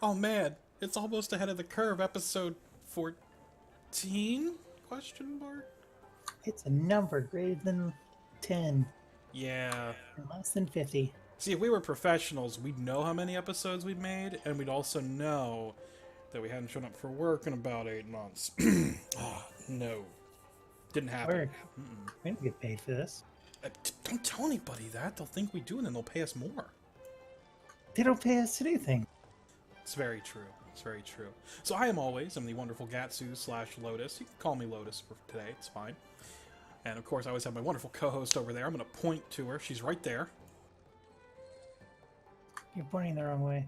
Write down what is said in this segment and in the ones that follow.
Oh man, it's almost ahead of the curve. Episode 14? Question mark? It's a number greater than 10 Yeah. and less than 50. See, if we were professionals, we'd know how many episodes we'd made, and we'd also know that we hadn't shown up for work in about 8 months. Ah, no. Didn't happen. Work. We don't get paid for this. Don't tell anybody that. They'll think we do, and then they'll pay us more. They don't pay us to do anything. It's very true. It's very true. So I'm the wonderful Gatsu / Lotus. You can call me Lotus for today. It's fine. And of course, I always have my wonderful co-host over there. I'm going to point to her. She's right there. You're pointing the wrong way.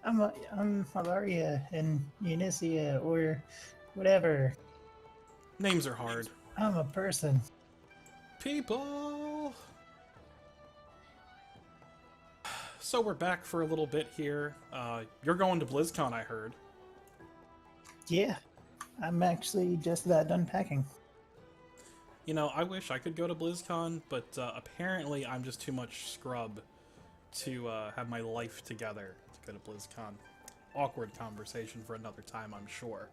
I'm Malaria and Yenysea or whatever. Names are hard. I'm a person. People! So we're back for a little bit here. You're going to Blizzcon, I heard. Yeah, I'm actually just about done packing. You know, I wish I could go to BlizzCon, but apparently I'm just too much scrub to have my life together to go to BlizzCon. Awkward conversation for another time, I'm sure.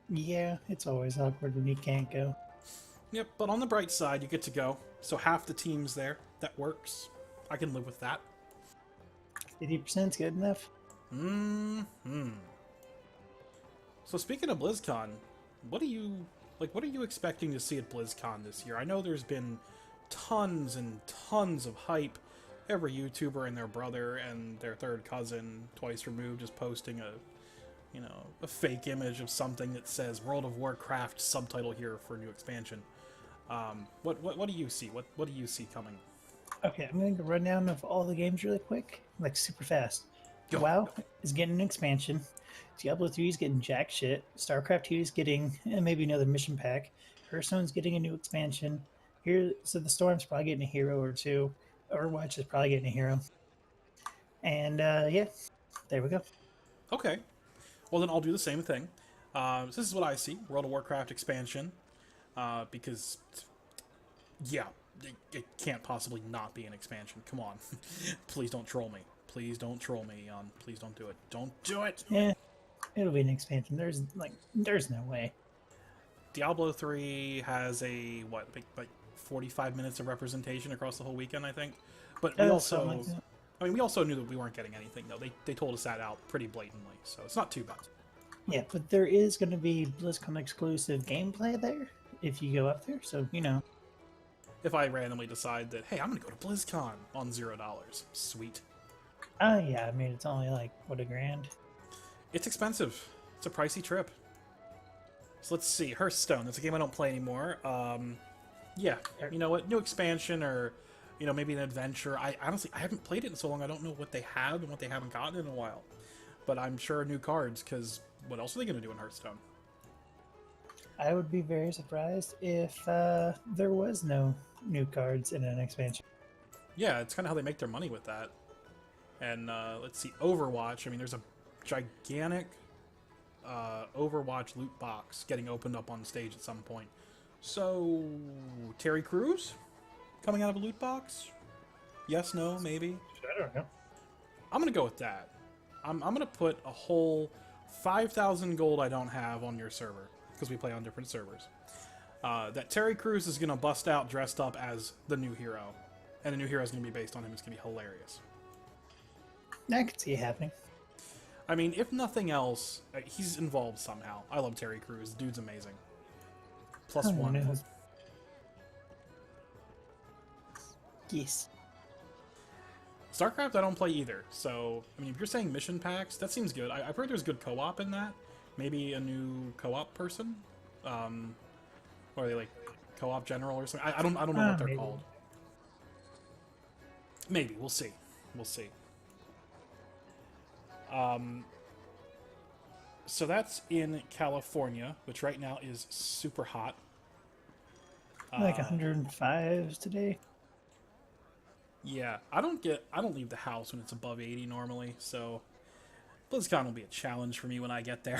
Yeah, it's always awkward when you can't go. Yep, but on the bright side, you get to go. So half the team's there. That works. I can live with that. 50% is good enough. Mm-hmm. So speaking of BlizzCon, what are you expecting to see at BlizzCon this year? I know there's been tons and tons of hype. Every YouTuber and their brother and their third cousin, twice removed, is posting a fake image of something that says World of Warcraft subtitle here for a new expansion. What do you see? What do you see coming? Okay, I'm going to run down of all the games really quick, like super fast. Go. WoW is getting an expansion. Diablo 3 is getting jack shit. StarCraft 2 is getting maybe another mission pack. Hearthstone's getting a new expansion. So the Storm's probably getting a hero or two. Overwatch is probably getting a hero. And yeah, there we go. Okay. Well, then I'll do the same thing. So this is what I see. World of Warcraft expansion. Because, yeah, it can't possibly not be an expansion. Come on. Please don't troll me. Please don't troll me. Please don't do it. Don't do it! Yeah, it'll be an expansion. There's no way. Diablo 3 has a, like 45 minutes of representation across the whole weekend, I think. But we also... Like that. I mean, we also knew that we weren't getting anything, though. They told us that out pretty blatantly, so it's not too bad. Yeah, but there is going to be BlizzCon exclusive gameplay there if you go up there, so, you know. If I randomly decide that, hey, I'm going to go to BlizzCon on $0. Sweet. Yeah, I mean, it's only like, what, $1,000? It's expensive. It's a pricey trip. So let's see. Hearthstone. That's a game I don't play anymore. Yeah, you know what? New expansion or, maybe an adventure. I haven't played it in so long. I don't know what they have and what they haven't gotten in a while. But I'm sure new cards, because what else are they going to do in Hearthstone? I would be very surprised if there was no new cards in an expansion. Yeah, it's kind of how they make their money with that. And let's see, Overwatch. I mean, there's a gigantic Overwatch loot box getting opened up on stage at some point. So, Terry Crews coming out of a loot box? Yes, no, maybe? I don't know. I'm going to go with that. I'm going to put a whole 5,000 gold I don't have on your server, because we play on different servers. That Terry Crews is going to bust out dressed up as the new hero. And the new hero is going to be based on him. It's going to be hilarious. I could see it happening. I mean, if nothing else, he's involved somehow. I love Terry Crews. The dude's amazing. Plus one. Know. Yes. StarCraft I don't play either, so, I mean, if you're saying mission packs, that seems good. I've heard there's good co-op in that. Maybe a new co-op person? Or are they, like, co-op general or something? I don't know what they're maybe. called. Maybe. We'll see. We'll see. So that's in California, which right now is super hot. Like 105 today. Yeah, I don't leave the house when it's above 80 normally, so BlizzCon will be a challenge for me when I get there.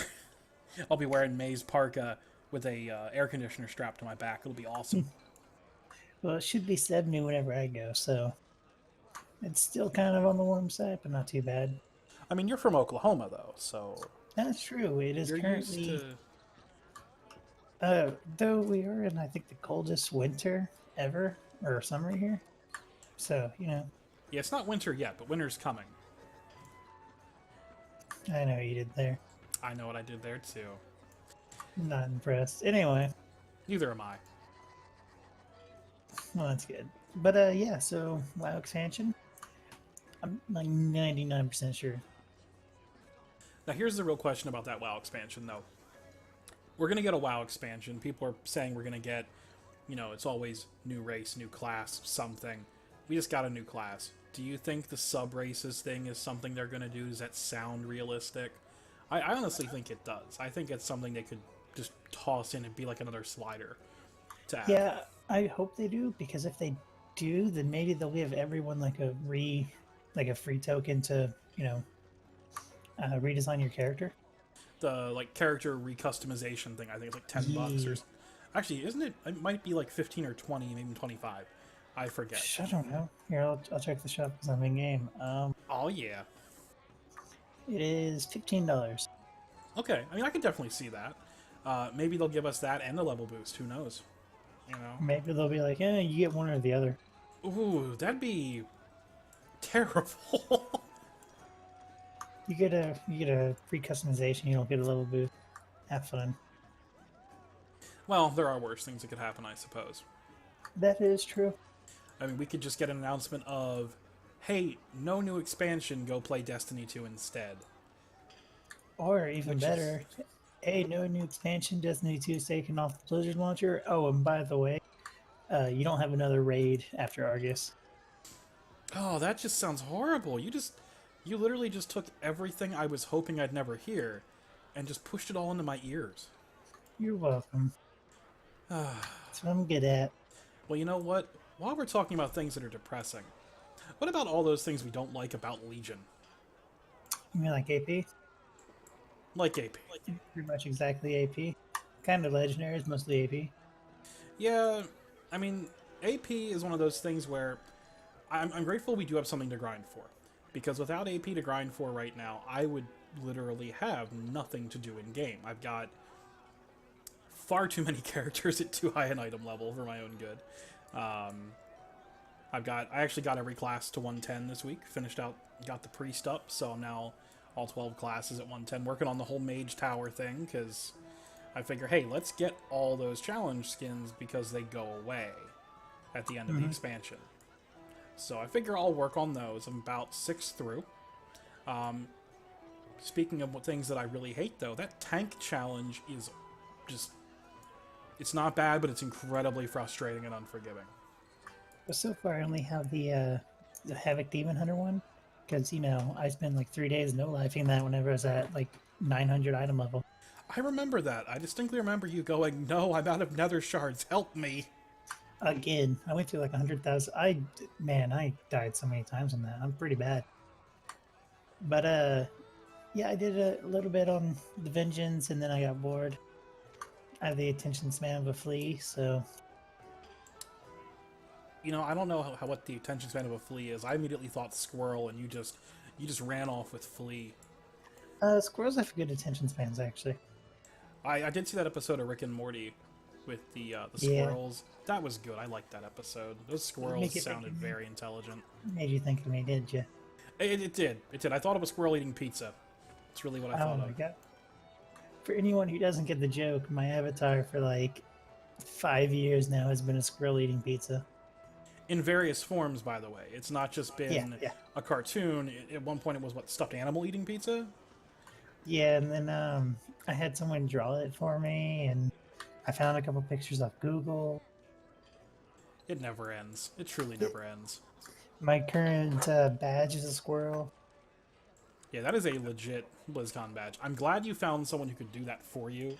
I'll be wearing May's parka with a air conditioner strapped to my back. It'll be awesome. Well, it should be 70 whenever I go, so it's still kind of on the warm side, but not too bad. I mean, you're from Oklahoma, though, so That's true. It is you're used currently, to... though we are in, I think, the coldest winter ever, or summer here. So, Yeah, it's not winter yet, but winter's coming. I know what you did there. I know what I did there, too. Not impressed. Anyway, Neither am I. well, that's good. But, yeah, so WoW expansion, I'm like 99% sure. Now, here's the real question about that WoW expansion, though. We're going to get a WoW expansion. People are saying we're going to get, it's always new race, new class, something. We just got a new class. Do you think the sub-races thing is something they're going to do? Does that sound realistic? I honestly think it does. I think it's something they could just toss in and be like another slider to add. Yeah, I hope they do, because if they do, then maybe they'll give everyone like a free token to, redesign your character. The character recustomization thing, I think it's like $10 or... Actually, isn't it? It might be like 15 or 20, maybe 25. I forget. I don't know. Here, I'll check the shop because I'm in game. Oh, yeah. It is $15. Okay, I mean, I can definitely see that. Maybe they'll give us that and the level boost. Who knows? Maybe they'll be like, you get one or the other. Ooh, that'd be terrible. You get a free customization. You don't get a level boost. Have fun. Well, there are worse things that could happen, I suppose. That is true. I mean, we could just get an announcement of, hey, no new expansion, go play Destiny 2 instead. Or even better, hey, no new expansion. Destiny 2 is taken off the Blizzard launcher. Oh, and by the way, you don't have another raid after Argus. Oh, that just sounds horrible. You literally just took everything I was hoping I'd never hear and just pushed it all into my ears. You're welcome. That's what I'm good at. Well, you know what? While we're talking about things that are depressing, what about all those things we don't like about Legion? You mean like AP? Like AP. Pretty much exactly AP. Kind of legendary is mostly AP. Yeah, I mean, AP is one of those things where I'm grateful we do have something to grind for. Because without AP to grind for right now, I would literally have nothing to do in game. I've got far too many characters at too high an item level for my own good. I actually got every class to 110 this week. Got the priest up, so I'm now all 12 classes at 110. Working on the whole mage tower thing, because I figure, hey, let's get all those challenge skins because they go away at the end of the expansion. So I figure I'll work on those. I'm about 6 through. Speaking of things that I really hate, though, that tank challenge is just... It's not bad, but it's incredibly frustrating and unforgiving. But so far, I only have the Havoc Demon Hunter one. Because, I spent like 3 days no-lifing that whenever I was at like 900 item level. I remember that. I distinctly remember you going, no, I'm out of nether shards. Help me. Again, I went through like 100,000. I died so many times on that. I'm pretty bad. But, yeah, I did a little bit on the Vengeance, and then I got bored. I have the attention span of a flea, so... I don't know what the attention span of a flea is. I immediately thought squirrel, and you just ran off with flea. Squirrels have good attention spans, actually. I did see that episode of Rick and Morty with the squirrels. Yeah. That was good. I liked that episode. Those squirrels sounded very intelligent. Made you think of me, did you? It did. It did. I thought of a squirrel eating pizza. That's really what I thought of. Oh my god. For anyone who doesn't get the joke, my avatar for like 5 years now has been a squirrel eating pizza. In various forms, by the way. It's not just been a cartoon. At one point it was, stuffed animal eating pizza? Yeah, and then I had someone draw it for me, and I found a couple pictures off Google. It never ends. It truly never ends. My current badge is a squirrel. Yeah, that is a legit Blizzcon badge. I'm glad you found someone who could do that for you,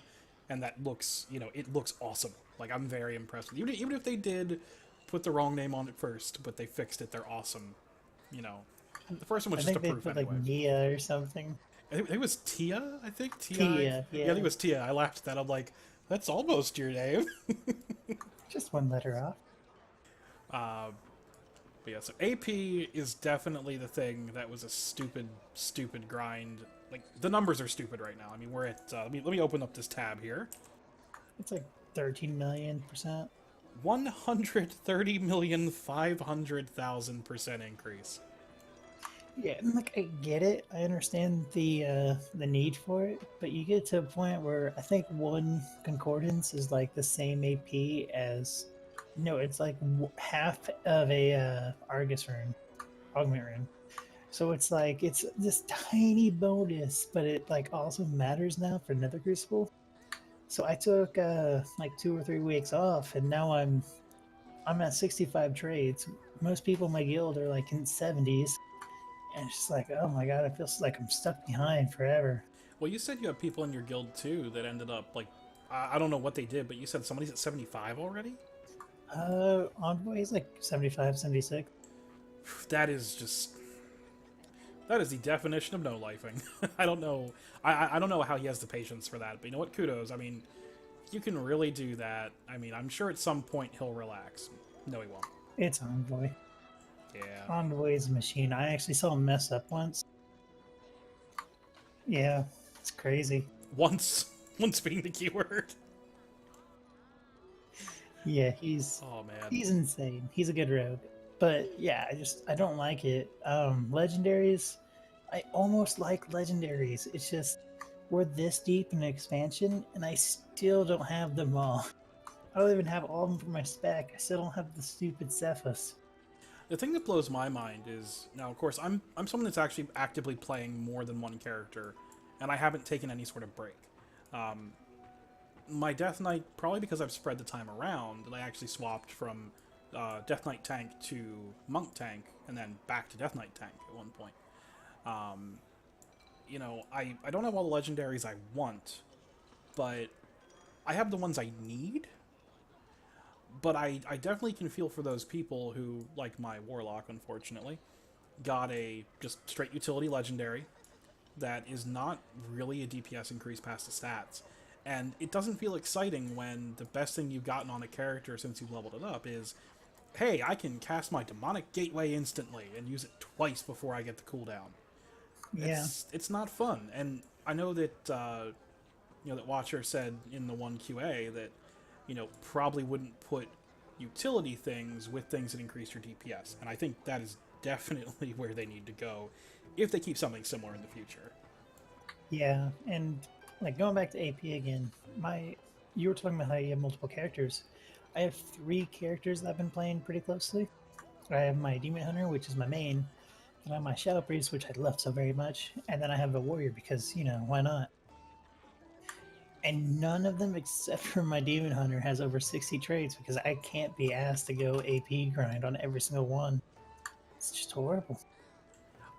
and that looks, it looks awesome. Like, I'm very impressed with it. Even if they did put the wrong name on it first, but they fixed it, they're awesome. The first one was just a proof anyway. I think they put like Nia or something. I think it was Tia, I think? Tia, yeah. Yeah, I think it was Tia. I laughed at that. I'm like, that's almost your name. Just one letter off. But yeah, so AP is definitely the thing that was a stupid grind. Like, the numbers are stupid right now. I mean, we're at, let me open up this tab here. It's like 13 million%. 130,500,000% increase. Yeah, and like I get it. I understand the need for it, but you get to a point where I think one concordance is like the same AP as no, it's like half of a Argus rune, augment rune. So it's like it's this tiny bonus, but it like also matters now for Nether Crucible. So I took like 2 or 3 weeks off, and now I'm at 65 trades. Most people in my guild are like in 70s, and it's just like, oh my god, it feels like I'm stuck behind forever. Well, you said you have people in your guild too that ended up like, I don't know what they did, but you said somebody's at 75 already. Envoy is like 75, 76. That is just, that is the definition of no lifing. I don't know. I don't know how he has the patience for that. But you know what? Kudos. I mean, you can really do that. I mean, I'm sure at some point he'll relax. No, he won't. It's Envoy. Yeah. Envoy is a machine. I actually saw him mess up once. Yeah, it's crazy. Once being the keyword. Yeah, Oh man. he's insane. He's a good rogue. But yeah, I don't like it. Legendaries, I almost like legendaries. It's just we're this deep in expansion, and I still don't have them all. I don't even have all of them for my spec. I still don't have the stupid Cephas. The thing that blows my mind is, now of course I'm someone that's actually actively playing more than one character, and I haven't taken any sort of break. My Death Knight, probably because I've spread the time around, and I actually swapped from Death Knight tank to Monk tank, and then back to Death Knight tank at one point. You know, I don't have all the legendaries I want, but I have the ones I need. But I definitely can feel for those people who, like my Warlock, unfortunately, got a just straight utility legendary that is not really a DPS increase past the stats. And it doesn't feel exciting when the best thing you've gotten on a character since you've leveled it up is, hey, I can cast my Demonic Gateway instantly and use it twice before I get the cooldown. Yeah. It's not fun. And I know that, you know, that Watcher said in the 1QA that, you know, probably wouldn't put utility things with things that increase your DPS. And I think that is definitely where they need to go if they keep something similar in the future. Yeah, and like going back to AP again, you were talking about how you have multiple characters. I have 3 characters that I've been playing pretty closely. I have my Demon Hunter, which is my main, and I have my Shadow Priest, which I love so very much, and then I have a Warrior because, you know, why not? And none of them except for my Demon Hunter has over 60 trades because I can't be asked to go AP grind on every single one. It's just horrible.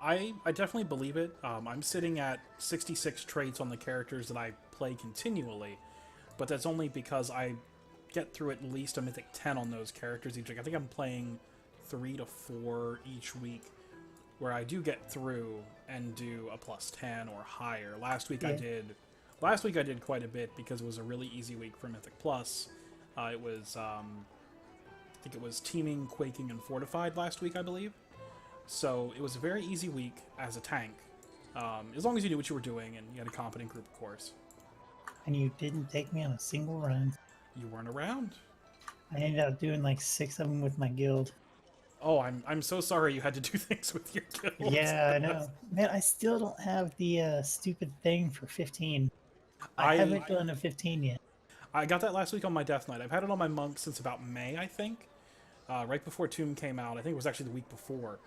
I definitely believe it. I'm sitting at 66 traits on the characters that I play continually, but that's only because I get through at least a Mythic 10 on those characters each week. I think I'm playing 3 to 4 each week, where I do get through and do a plus 10 or higher. Last week I did quite a bit because it was a really easy week for Mythic Plus. It was, I think it was Teaming, Quaking, and Fortified last week, I believe. So it was a very easy week as a tank, as long as you knew what you were doing and you had a competent group, of course. And you didn't take me on a single run. You weren't around. I ended up doing like 6 of them with my guild. Oh, I'm so sorry you had to do things with your guild. Yeah, I know. Man, I still don't have the stupid thing for 15. I haven't done a 15 yet. I got that last week on my Death Knight. I've had it on my Monk since about May, I think. Right before Tomb came out. I think it was actually the week before.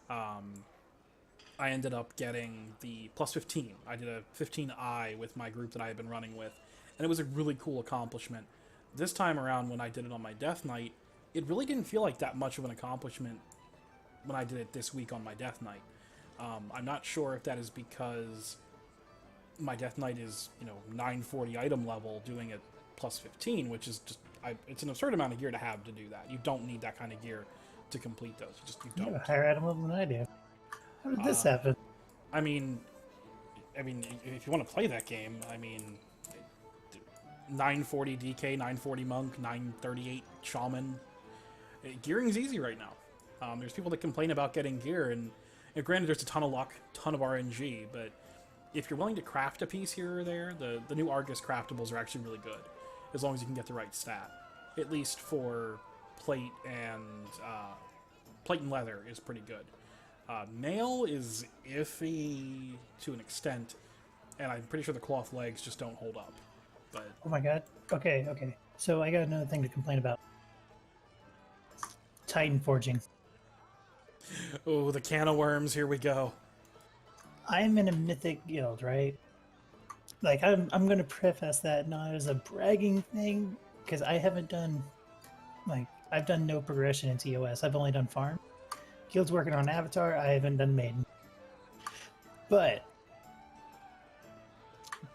I ended up getting the plus 15. I did a 15i with my group that I had been running with, and it was a really cool accomplishment. This time around, when I did it on my Death Knight, it really didn't feel like that much of an accomplishment when I did it this week on my Death Knight. I'm not sure if that is because my Death Knight is, you know, 940 item level doing it plus 15, which is just, it's an absurd amount of gear to have to do that. You don't need that kind of gear to complete those. You don't. You have a higher item level than I do. How did this happen? I mean, if you want to play that game, I mean, 940 DK, 940 Monk, 938 Shaman. Gearing's easy right now. There's people that complain about getting gear, and granted, there's a ton of luck, ton of RNG, but if you're willing to craft a piece here or there, the new Argus craftables are actually really good, as long as you can get the right stat. At least for plate and leather is pretty good. Mail is iffy to an extent, and I'm pretty sure the cloth legs just don't hold up. But Oh my god. Okay. So I got another thing to complain about. Titan forging. oh, the can of worms, here we go. I'm in a mythic guild, right? Like I'm gonna preface that not as a bragging thing, because I haven't done I've done no progression in TOS. I've only done farm. Guild's working on Avatar, I haven't done Maiden. But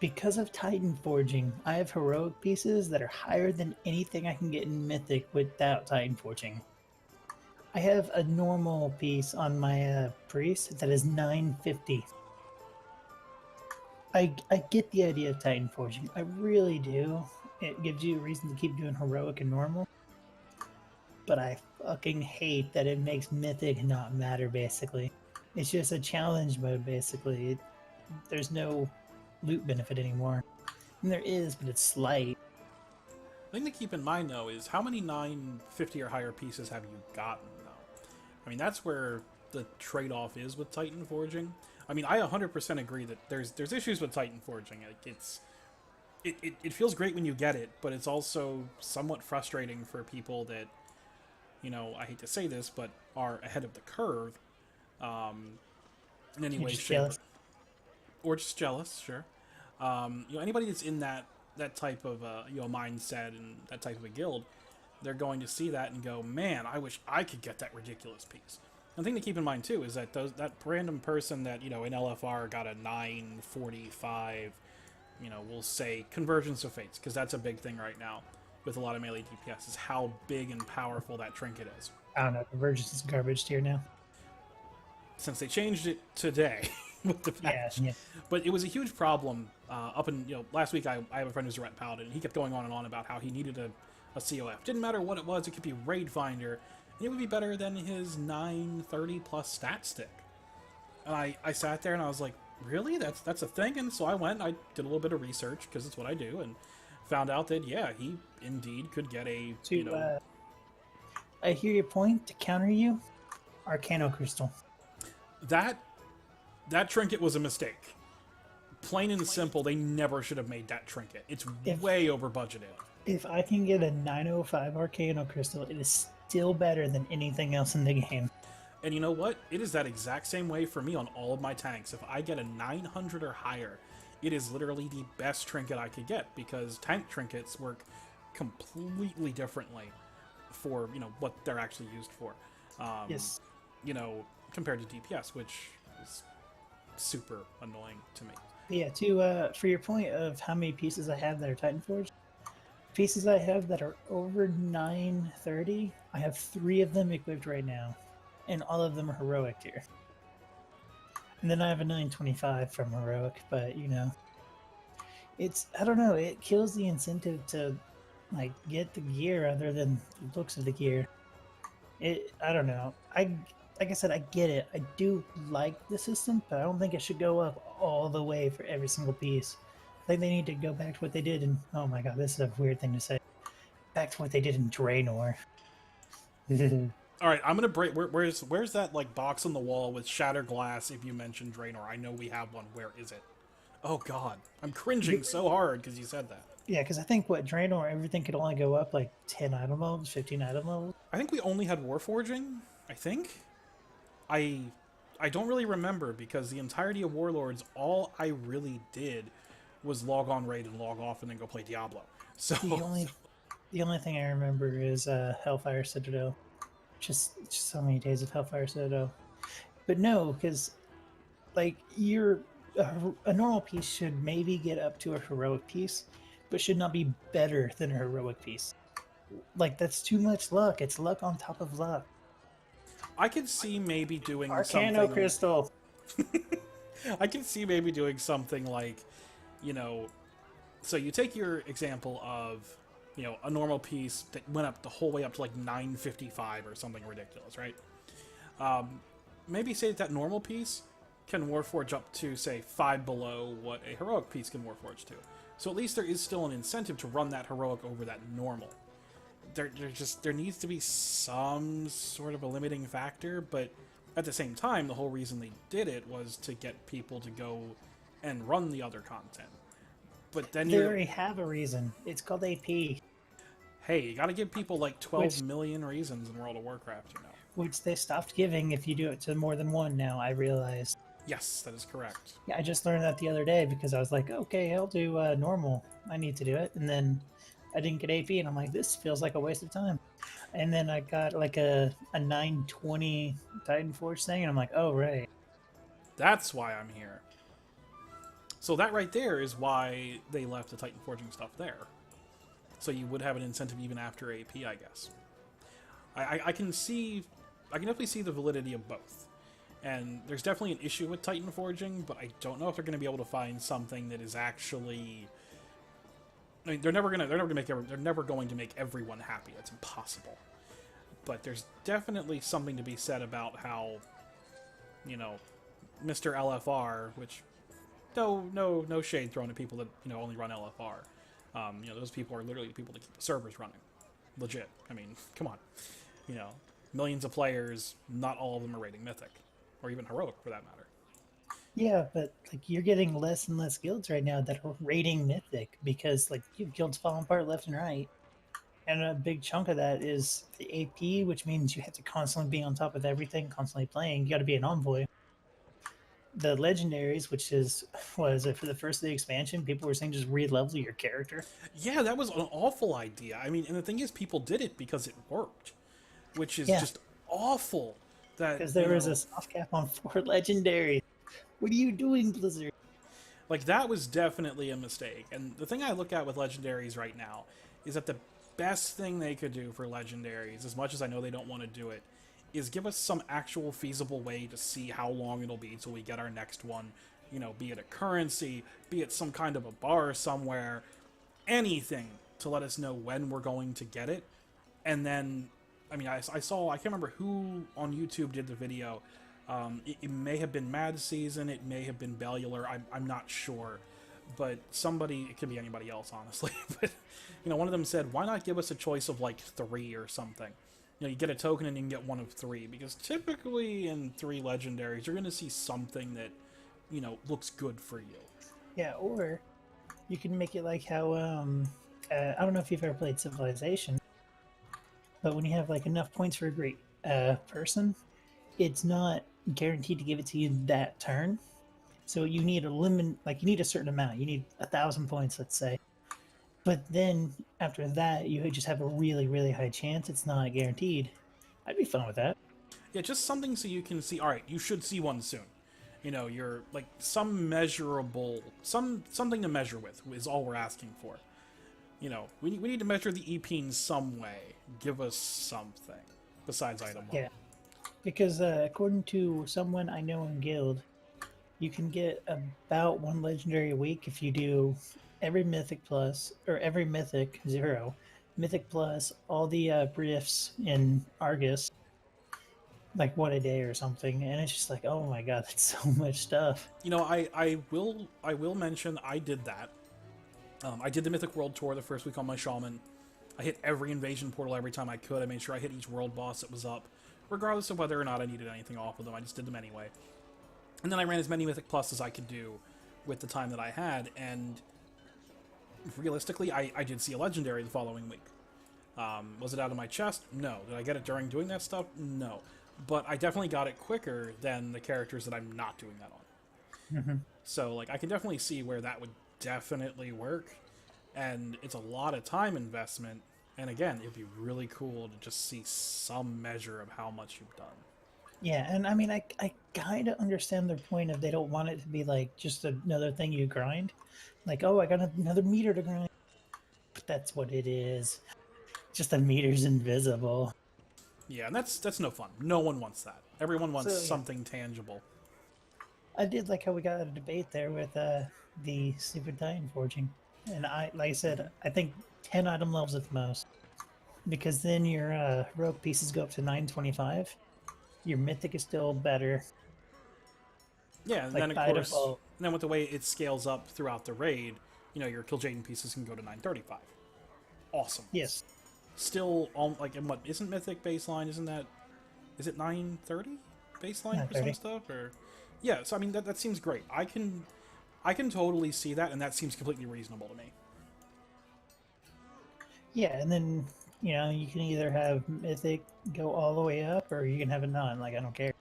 because of Titan forging, I have heroic pieces that are higher than anything I can get in Mythic without Titan forging. I have a normal piece on my priest that is 950. I get the idea of Titan forging. I really do. It gives you a reason to keep doing heroic and normal. But I fucking hate that it makes Mythic not matter, basically. It's just a challenge mode, basically. There's no loot benefit anymore. And there is, but it's slight. The thing to keep in mind, though, is how many 950 or higher pieces have you gotten, though? I mean, that's where the trade-off is with Titan forging. I mean, I 100% agree that there's issues with Titan forging. It feels great when you get it, but it's also somewhat frustrating for people that, you know, I hate to say this, but are ahead of the curve in any way, shape, or just jealous, sure. You know, anybody that's in that type of mindset and that type of a guild, they're going to see that and go, man, I wish I could get that ridiculous piece. And the thing to keep in mind too is that that random person that, you know, in LFR got a 945, you know, we'll say Convergence of Fates, because that's a big thing right now with a lot of melee DPS, is how big and powerful that trinket is. I don't know, Convergence is garbage tier now. Since they changed it today with the patch. Yeah. But it was a huge problem up in, you know, last week I have a friend who's a Ret Paladin, and he kept going on and on about how he needed a COF. Didn't matter what it was, it could be Raid Finder, and it would be better than his 930 plus stat stick. And I sat there and I was like, really? That's a thing? And so I went and I did a little bit of research, because it's what I do, and found out that, yeah, he indeed could get a, you know... I hear your point. To counter you, Arcano Crystal. That trinket was a mistake. Plain and simple, they never should have made that trinket. It's way over budgeted. If I can get a 905 Arcano Crystal, it is still better than anything else in the game. And you know what? It is that exact same way for me on all of my tanks. If I get a 900 or higher, it is literally the best trinket I could get, because tank trinkets work completely differently for, you know, what they're actually used for. Yes. You know, compared to DPS, which is super annoying to me. Yeah, for your point of how many pieces I have that are Titan Forged, pieces I have that are over 930, I have 3 of them equipped right now, and all of them are heroic tier. And then I have a 925 from heroic, but you know, I don't know, it kills the incentive to like get the gear other than the looks of the gear. I don't know. Like I said, I get it. I do like the system, but I don't think it should go up all the way for every single piece. I think they need to go back to what they did in... Oh my god, this is a weird thing to say. Back to what they did in Draenor. All right, I'm gonna break. Where's that like box on the wall with shattered glass? If you mentioned Draenor, I know we have one. Where is it? Oh god, I'm cringing so hard because you said that. Yeah, because I think Draenor, everything could only go up like 10 item levels, 15 item levels. I think we only had Warforging. I think. I don't really remember, because the entirety of Warlords, all I really did was log on raid and log off and then go play Diablo. So the only thing I remember is Hellfire Citadel. Just so many days of Hellfire Citadel. But no, because like a normal piece should maybe get up to a heroic piece, but should not be better than a heroic piece. Like, that's too much luck. It's luck on top of luck. I could see maybe doing Arcano something... Crystal. I can see maybe doing something like, you know, so you take your example of, you know, a normal piece that went up the whole way up to like 955 or something ridiculous, right? Maybe say that normal piece can Warforge up to, say, 5 below what a heroic piece can Warforge to. So at least there is still an incentive to run that heroic over that normal. There needs to be some sort of a limiting factor, but at the same time, the whole reason they did it was to get people to go and run the other content. But then They already have a reason. It's called AP. Hey, you gotta give people like 12 million reasons in World of Warcraft, you know. Which they stopped giving if you do it to more than one now, I realized. Yes, that is correct. Yeah, I just learned that the other day because I was like, okay, I'll do normal. I need to do it. And then I didn't get AP, and I'm like, this feels like a waste of time. And then I got like a 920 Titan Forge thing, and I'm like, oh, right. That's why I'm here. So that right there is why they left the Titan Forging stuff there. So you would have an incentive even after AP, I guess. I can definitely see the validity of both. And there's definitely an issue with Titan Forging, but I don't know if they're going to be able to find something that is actually... I mean, they're never going to make everyone happy. It's impossible. But there's definitely something to be said about how, you know, Mr. LFR, which no shade thrown at people that, you know, only run LFR. You know, those people are literally the people that keep the servers running. Legit. I mean, come on. You know, millions of players, not all of them are rating Mythic. Or even Heroic, for that matter. Yeah, but like you're getting less and less guilds right now that are rating Mythic because like guilds falling apart left and right. And a big chunk of that is the AP, which means you have to constantly be on top of everything, constantly playing. You got to be an envoy. The legendaries, which is, what is it, for the first of the expansion, people were saying just re-level your character. Yeah, that was an awful idea. I mean, and the thing is, people did it because it worked, which is just awful. Because there was a soft cap on 4 legendaries. What are you doing, Blizzard? Like, that was definitely a mistake. And the thing I look at with legendaries right now is that the best thing they could do for legendaries, as much as I know they don't want to do it, is give us some actual feasible way to see how long it'll be till we get our next one. You know, be it a currency, be it some kind of a bar somewhere, anything to let us know when we're going to get it. And then, I mean, I can't remember who on YouTube did the video. It may have been Mad Season, it may have been Bellular, I'm not sure. But somebody, it could be anybody else, honestly. But, you know, one of them said, why not give us a choice of like 3 or something? You know, you get a token and you can get one of 3. Because typically in 3 legendaries, you're going to see something that, you know, looks good for you. Yeah, or you can make it like how, I don't know if you've ever played Civilization, but when you have like enough points for a great person, it's not guaranteed to give it to you that turn. So you need a limit, like you need a certain amount. You need 1,000 points, let's say. But then after that, you just have a really, really high chance. It's not guaranteed. I'd be fine with that. Yeah, just something so you can see, alright, you should see one soon. You know, you're like some measurable, something to measure with is all we're asking for. You know, we need to measure the EP in some way. Give us something besides item 1. Yeah, because according to someone I know in Guild, you can get about 1 legendary a week if you do every Mythic plus, or every Mythic 0, Mythic plus all the briefs in Argus, like what a day or something, and it's just like, oh my god, that's so much stuff. You know, I will mention I did that. I did the Mythic World Tour the first week on my Shaman. I hit every invasion portal every time I could. I made sure I hit each world boss that was up, regardless of whether or not I needed anything off of them. I just did them anyway. And then I ran as many Mythic Plus as I could do with the time that I had, and realistically, I did see a Legendary the following week. Was it out of my chest? No. Did I get it during doing that stuff? No. But I definitely got it quicker than the characters that I'm not doing that on. Mm-hmm. So, like, I can definitely see where that would definitely work, and it's a lot of time investment, and again, it'd be really cool to just see some measure of how much you've done. Yeah, and I mean, I kind of understand their point of they don't want it to be like just another thing you grind. Like, oh, I got another meter to grind. But that's what it is. Just the meter's invisible. Yeah, and that's no fun. No one wants that. Everyone wants something tangible. I did like how we got a debate there with the stupid Titan Forging. And like I said, I think 10 item levels at the most. Because then your rogue pieces go up to 925. Your mythic is still better, Yeah, and then like of by course, default. and then with the way it scales up throughout the raid, your Kill Jaden pieces can go to 935. Awesome. Yes, Still, like, and what isn't Mythic baseline? Isn't that is it 930 baseline for some 930. stuff? Or yeah, so I mean that seems great. I can totally see that, and that seems completely reasonable to me. Yeah, and then you can either have mythic go all the way up, or you can have it none. Like I don't care.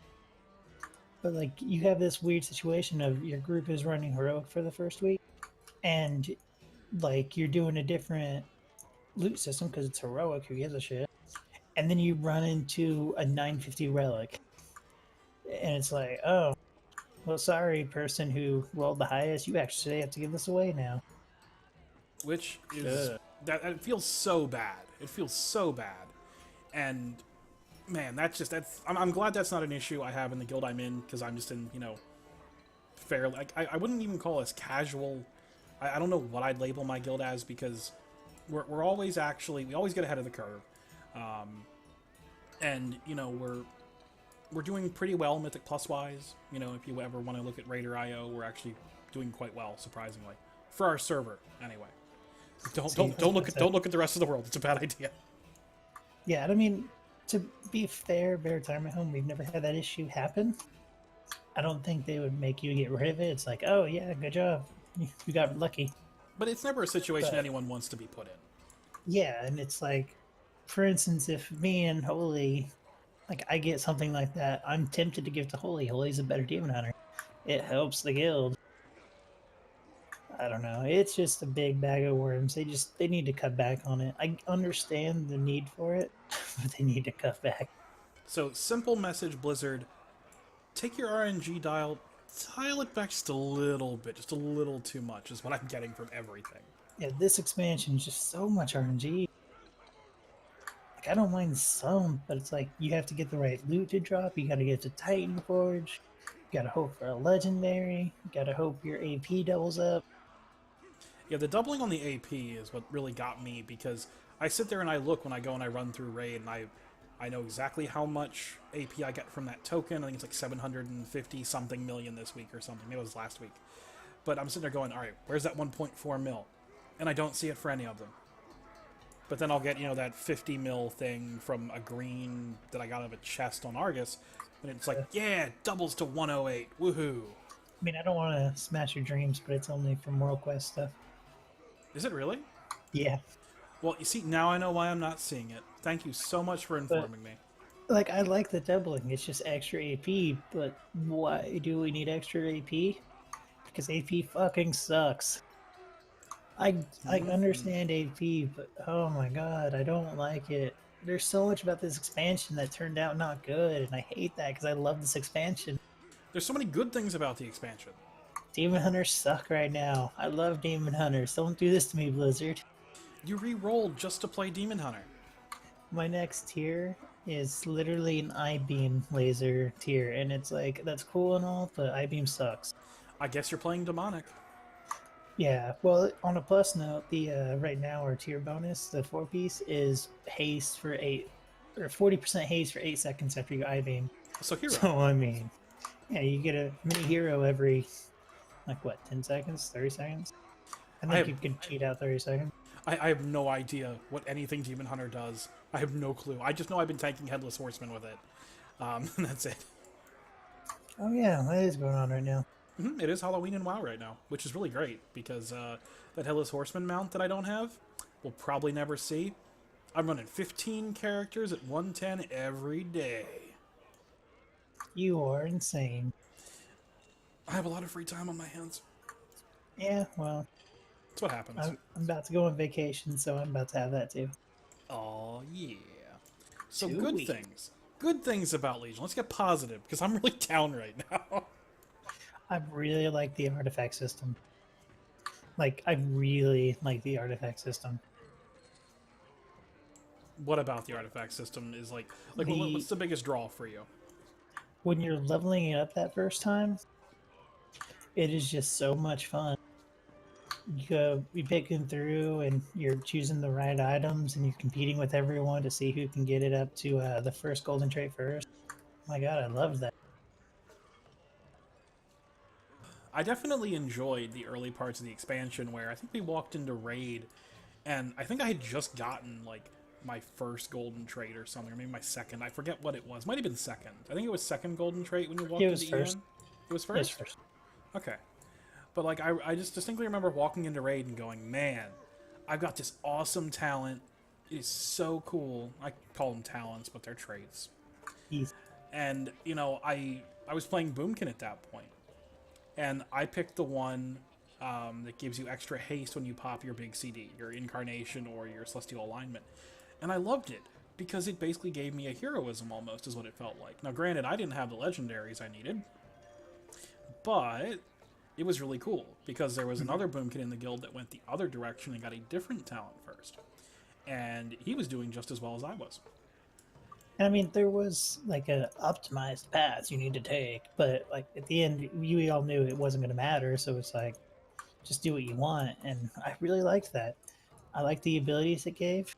But like you have this weird situation of your group is running heroic for the first week, and like you're doing a different loot system because it's heroic. Who gives a shit? And then you run into a 950 relic, and it's like, oh, well, sorry, person who rolled the highest. You actually have to give this away now. Which is Ugh. that it feels so bad. It feels so bad, and man, that's. I'm glad that's not an issue I have in the guild I'm in because I'm just in fairly. Like, I wouldn't even call us casual. I don't know what I'd label my guild as because we're always we always get ahead of the curve, and we're doing pretty well Mythic Plus wise. If you ever want to look at Raider IO, we're actually doing quite well, surprisingly, for our server anyway. Don't look at the rest of the world. It's a bad idea. Yeah, I mean, to be fair, Bear Retirement Home, we've never had that issue happen. I don't think they would make you get rid of it. It's like, oh yeah, good job, you got lucky. But it's never a situation But anyone wants to be put in. yeah, and it's like, for instance, if me and Holy, like, I get something like that, I'm tempted to give to Holy. Holy's a better demon hunter. It helps the guild. I don't know. It's just a big bag of worms. They need to cut back on it. I understand the need for it, but they need to cut back. So simple message, Blizzard: take your RNG dial it back just a little bit, just a little too much is what I'm getting from everything. Yeah, this expansion is just so much RNG. Like I don't mind some, but it's like you have to get the right loot to drop. You got to get to Titan Forge. You got to hope for a legendary. You got to hope your AP doubles up. Yeah, the doubling on the AP is what really got me because I sit there and I look when I go and I run through raid and I know exactly how much AP I get from that token. I think it's like 750 something million this week or something. Maybe it was last week. But I'm sitting there going, all right, where's that 1.4 mil? And I don't see it for any of them. But then I'll get, that 50 mil thing from a green that I got out of a chest on Argus. And it's like, yeah, doubles to 108. Woohoo. I mean, I don't want to smash your dreams, but it's only from World Quest stuff. Is it really? Yeah. Well, you see, now I know why I'm not seeing it. Thank you so much for informing me. Like, I like the doubling. It's just extra AP, but why do we need extra AP? Because AP fucking sucks. I understand AP, but oh my god, I don't like it. There's so much about this expansion that turned out not good, and I hate that because I love this expansion. There's so many good things about the expansion. Demon Hunters suck right now. I love Demon Hunters. Don't do this to me, Blizzard. You re-rolled just to play Demon Hunter. My next tier is literally an I-beam laser tier, and it's like, that's cool and all, but I-beam sucks. I guess you're playing Demonic. Yeah, well, on a plus note, the right now our tier bonus, the 4-piece, is haste for 8, or 40% haste for 8 seconds after you I-beam. So hero. So, I mean, yeah, you get a mini hero every, like, what, 10 seconds, 30 seconds? I think you can cheat out 30 seconds. I have no idea what anything Demon Hunter does. I have no clue. I just know I've been tanking Headless Horseman with it. And that's it. Oh yeah, that is going on right now. It is Halloween in WoW right now, which is really great, because that Headless Horseman mount that I don't have, we'll probably never see. I'm running 15 characters at 110 every day. You are insane. I have a lot of free time on my hands. Yeah, well... That's what happens. I'm about to go on vacation, so I'm about to have that too. Oh yeah. So 2 good weeks. things. Good things about Legion. Let's get positive, because I'm really down right now. I really like the artifact system. Like, I really like the artifact system. What about the artifact system is like what's the biggest draw for you? When you're leveling it up that first time, it is just so much fun. You're picking through and you're choosing the right items and you're competing with everyone to see who can get it up to the first golden trait first. My God, I love that. I definitely enjoyed the early parts of the expansion where I think we walked into raid, and I think I had just gotten like my first golden trait or something, or maybe my second. I forget what it was. Might have been second. I think it was second golden trait when you walked It was into first. EN. It was It was first. first. Okay, but like I just distinctly remember walking into raid and going, man, I've got this awesome talent. It is so cool. I call them talents, but they're traits. Easy. And I was playing Boomkin at that point, and I picked the one that gives you extra haste when you pop your big CD, your Incarnation or your Celestial Alignment. And I loved it because it basically gave me a heroism almost, is what it felt like. Now, granted, I didn't have the legendaries I needed, but it was really cool because there was another Boomkin in the guild that went the other direction and got a different talent first. And he was doing just as well as I was. I mean, there was like a optimized path you need to take, but like at the end, we all knew it wasn't going to matter. So it's like, just do what you want, and I really liked that. I liked the abilities it gave.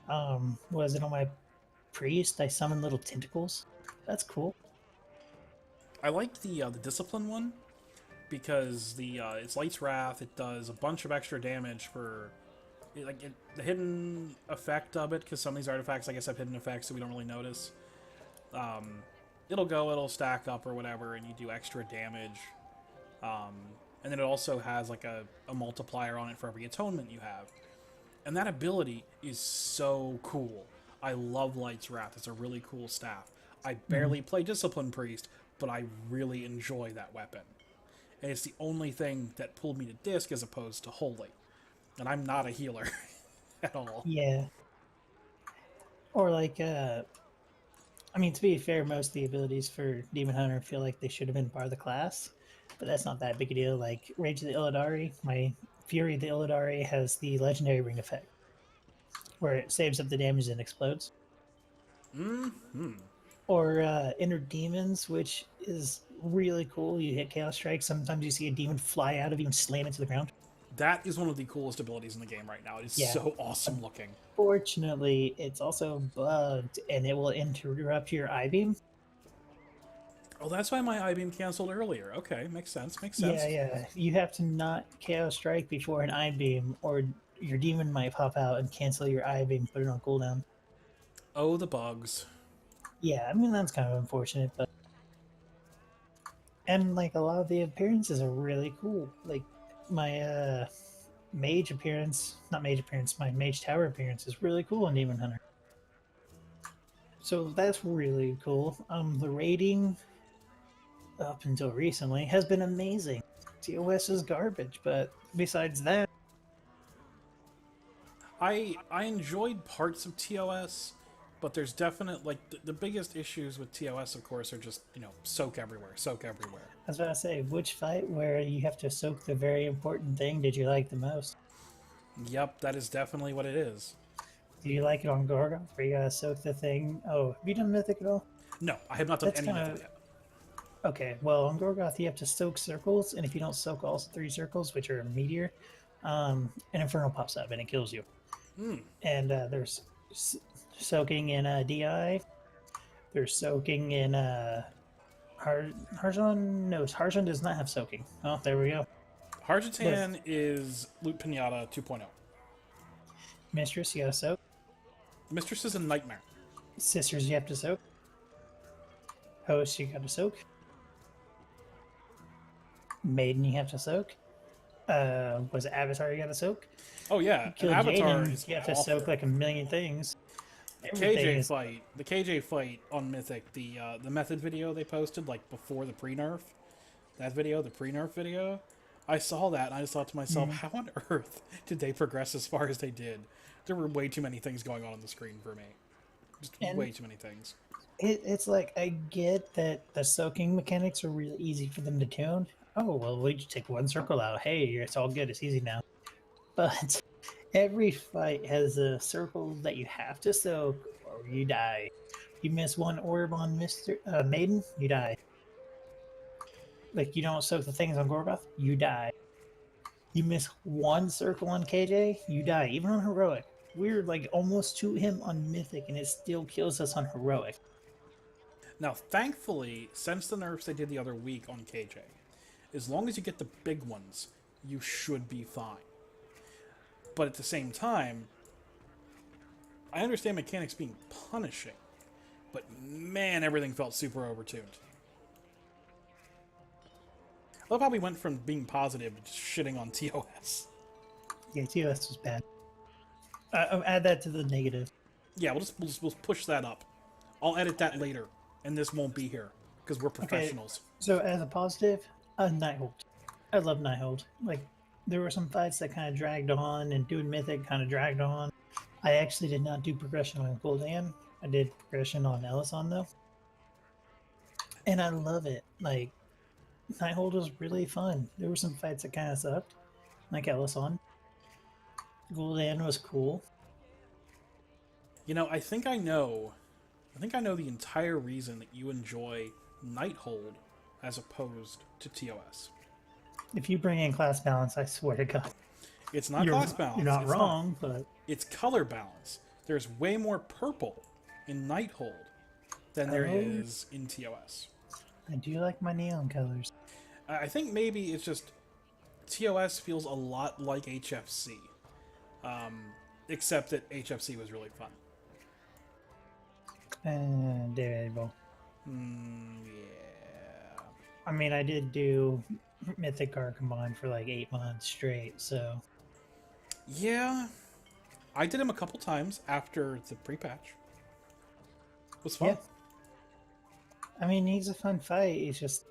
Was it on my priest? I summoned little tentacles. That's cool. I liked the discipline one because it's Light's Wrath. It does a bunch of extra damage for the hidden effect of it, because some of these artifacts, I guess, have hidden effects that we don't really notice. It'll stack up or whatever, and you do extra damage. And then it also has like a multiplier on it for every atonement you have. And that ability is so cool. I love Light's Wrath. It's a really cool staff. I barely play Discipline Priest, but I really enjoy that weapon. And it's the only thing that pulled me to Disc as opposed to Holy. And I'm not a healer at all. Yeah. Or like, I mean, to be fair, most of the abilities for Demon Hunter feel like they should have been part of the class, but that's not that big a deal. Like Rage of the Illidari, my Fury of the Illidari has the Legendary Ring effect, where it saves up the damage and explodes. Mm-hmm. Or Inner Demons, which is really cool. You hit Chaos Strike, sometimes you see a demon fly out of you and slam it to the ground. That is one of the coolest abilities in the game right now. It is so awesome looking. Fortunately, it's also bugged, and it will interrupt your I-beam. Oh, that's why my I-beam canceled earlier. Okay, makes sense. Yeah. You have to not Chaos Strike before an I-beam, or your demon might pop out and cancel your I-beam, put it on cooldown. Oh, the bugs. Yeah, I mean, that's kind of unfortunate, but... And, like, a lot of the appearances are really cool. Like, my, mage appearance... Not mage appearance, my mage tower appearance is really cool in Demon Hunter. So that's really cool. The rating, up until recently, has been amazing. TOS is garbage, but besides that... I enjoyed parts of TOS, but there's definite, like, the biggest issues with TOS, of course, are just, soak everywhere. I was about to say, which fight where you have to soak the very important thing did you like the most? Yep, that is definitely what it is. Do you like it on Gorgoth, where you gotta soak the thing? Oh, have you done Mythic at all? No, I have not done any of it yet. Okay, well, on Gorgoth, you have to soak circles, and if you don't soak all 3 circles, which are a meteor, an Inferno pops up and it kills you. And there's soaking in DI. There's soaking in Harjan. No, Harjan does not have soaking. Oh, there we go. Harjatan is Loot Pinata 2.0. Mistress, you gotta soak. Mistress is a nightmare. Sisters, you have to soak. Host, you gotta soak. Maiden, you have to soak. Was it Avatar you gotta soak? Oh yeah, Avatar is you have awful. to soak like a million things. The KJ fight on Mythic, the method video they posted like before the pre-nerf, the pre-nerf video, I saw that and I just thought to myself, how on earth did they progress as far as they did? There were way too many things going on the screen for me. Just way too many things. It's like, I get that the soaking mechanics are really easy for them to tune. Oh, well, we just take one circle out. Hey, it's all good. It's easy now. But every fight has a circle that you have to soak or you die. You miss one orb on Maiden, you die. Like, you don't soak the things on Gorgoth, you die. You miss one circle on KJ, you die. Even on Heroic. We're like almost to him on Mythic and it still kills us on Heroic. Now, thankfully, since the nerfs they did the other week on KJ, as long as you get the big ones, you should be fine. But at the same time, I understand mechanics being punishing, but man, everything felt super overtuned. I love how we went from being positive to just shitting on TOS. Yeah, TOS was bad. I'll add that to the negative. Yeah, we'll push that up. I'll edit that later, and this won't be here because we're professionals. Okay, so as a positive, Nighthold. I love Nighthold. Like, there were some fights that kind of dragged on, and doing Mythic kind of dragged on. I actually did not do progression on Gul'dan. I did progression on Elyson, though. And I love it. Like, Nighthold was really fun. There were some fights that kind of sucked, like Elyson. Gul'dan was cool. You know, I think I know the entire reason that you enjoy Nighthold as opposed to TOS. If you bring in class balance, I swear to God. It's not class balance. You're not wrong, but... It's color balance. There's way more purple in Nighthold than there is in TOS. I do like my neon colors. I think maybe it's just TOS feels a lot like HFC. Except that HFC was really fun. Debatable. Yeah. I mean, I did do Mythic Archimon for like 8 months straight, so... Yeah. I did him a couple times after the pre-patch. It was fun. Yeah. I mean, he's a fun fight. He's just...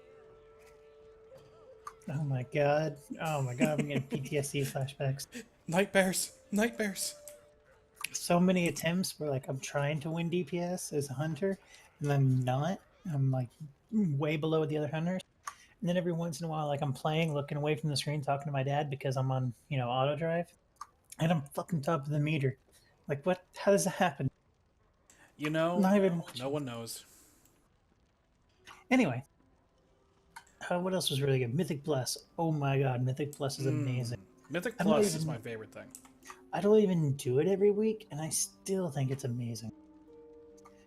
Oh my god. Oh my god, I'm getting PTSD flashbacks. Nightmares. So many attempts where, like, I'm trying to win DPS as a hunter, and I'm not. I'm, like, way below the other hunters. And then every once in a while, like, I'm playing, looking away from the screen, talking to my dad because I'm on, auto drive. And I'm fucking top of the meter. Like, what? How does that happen? Not even watching. No one knows. Anyway. What else was really good? Mythic Plus. Oh my god, Mythic Plus is amazing. Mythic Plus is my favorite thing. I don't even do it every week, and I still think it's amazing.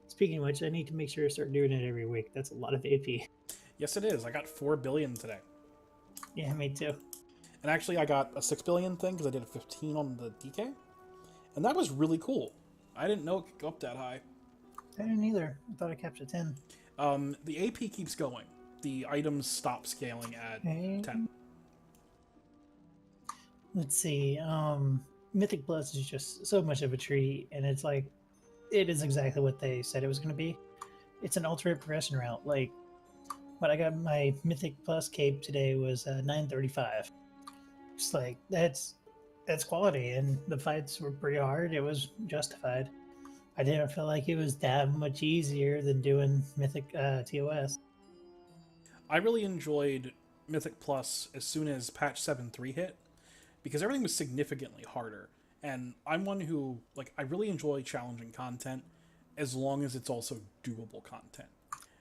Speaking of which, I need to make sure I start doing it every week. That's a lot of AP. Yes, it is. I got 4 billion today. Yeah, me too. And actually, I got a 6 billion thing because I did a 15 on the DK. And that was really cool. I didn't know it could go up that high. I didn't either. I thought I kept it 10. The AP keeps going. The items stop scaling at 10. Let's see. Mythic Plus is just so much of a treat, and it's like, it is exactly what they said it was going to be. It's an alternate progression route. Like, when I got my Mythic Plus cape today was 935. It's like, that's quality, and the fights were pretty hard. It was justified. I didn't feel like it was that much easier than doing Mythic TOS. I really enjoyed Mythic Plus as soon as patch 7.3 hit, because everything was significantly harder. And I'm one who, like, I really enjoy challenging content as long as it's also doable content.